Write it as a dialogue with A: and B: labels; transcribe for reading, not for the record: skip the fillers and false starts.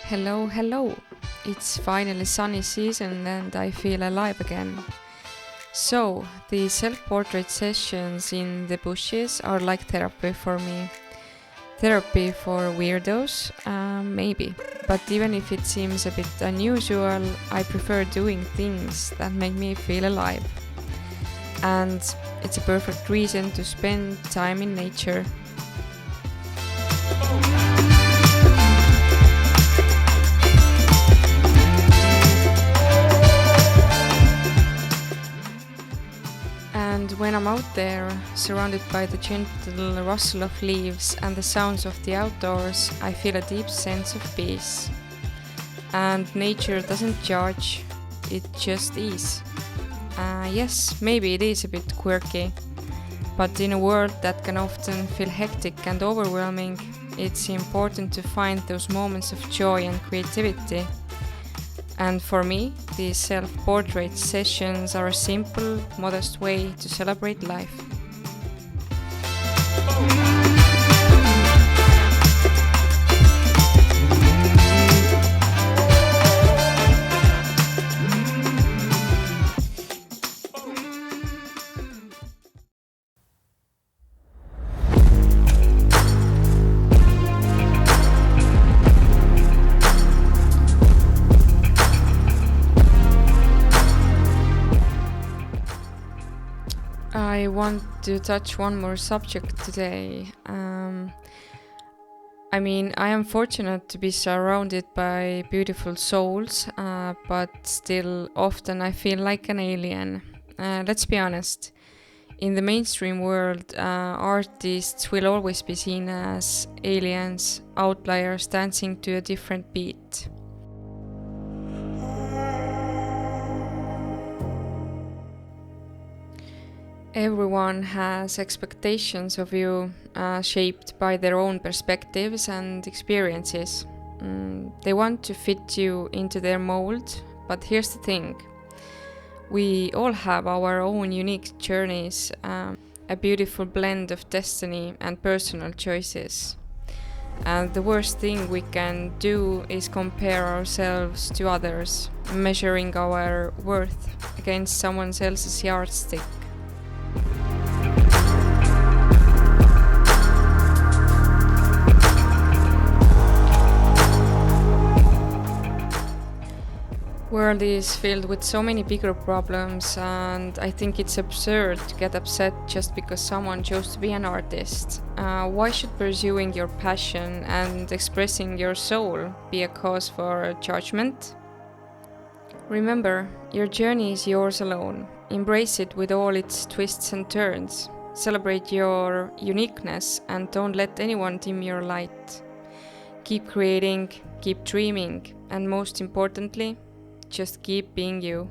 A: Hello, hello. It's finally sunny season and I feel alive again. So, the self-portrait sessions in the bushes are like therapy for me. Therapy for weirdos? Maybe. But even if it seems a bit unusual, I prefer doing things that make me feel alive. And it's a perfect reason to spend time in nature. And when I'm out there, surrounded by the gentle rustle of leaves and the sounds of the outdoors, I feel a deep sense of peace. And nature doesn't judge, it just is. Yes, maybe it is a bit quirky, but in a world that can often feel hectic and overwhelming, it's important to find those moments of joy and creativity. And for me, these self-portrait sessions are a simple, modest way to celebrate life. I want to touch one more subject today. I am fortunate to be surrounded by beautiful souls, but still often I feel like an alien. Let's be honest. In the mainstream world, artists will always be seen as aliens, outliers dancing to a different beat. Everyone has expectations of you, shaped by their own perspectives and experiences. They want to fit you into their mold, but here's the thing. We all have our own unique journeys, a beautiful blend of destiny and personal choices. And the worst thing we can do is compare ourselves to others, measuring our worth against someone else's yardstick. World is filled with so many bigger problems, and I think it's absurd to get upset just because someone chose to be an artist. Why should pursuing your passion and expressing your soul be a cause for judgment? Remember, your journey is yours alone. Embrace it with all its twists and turns. Celebrate your uniqueness and don't let anyone dim your light. Keep creating, keep dreaming, and most importantly, just keep being you.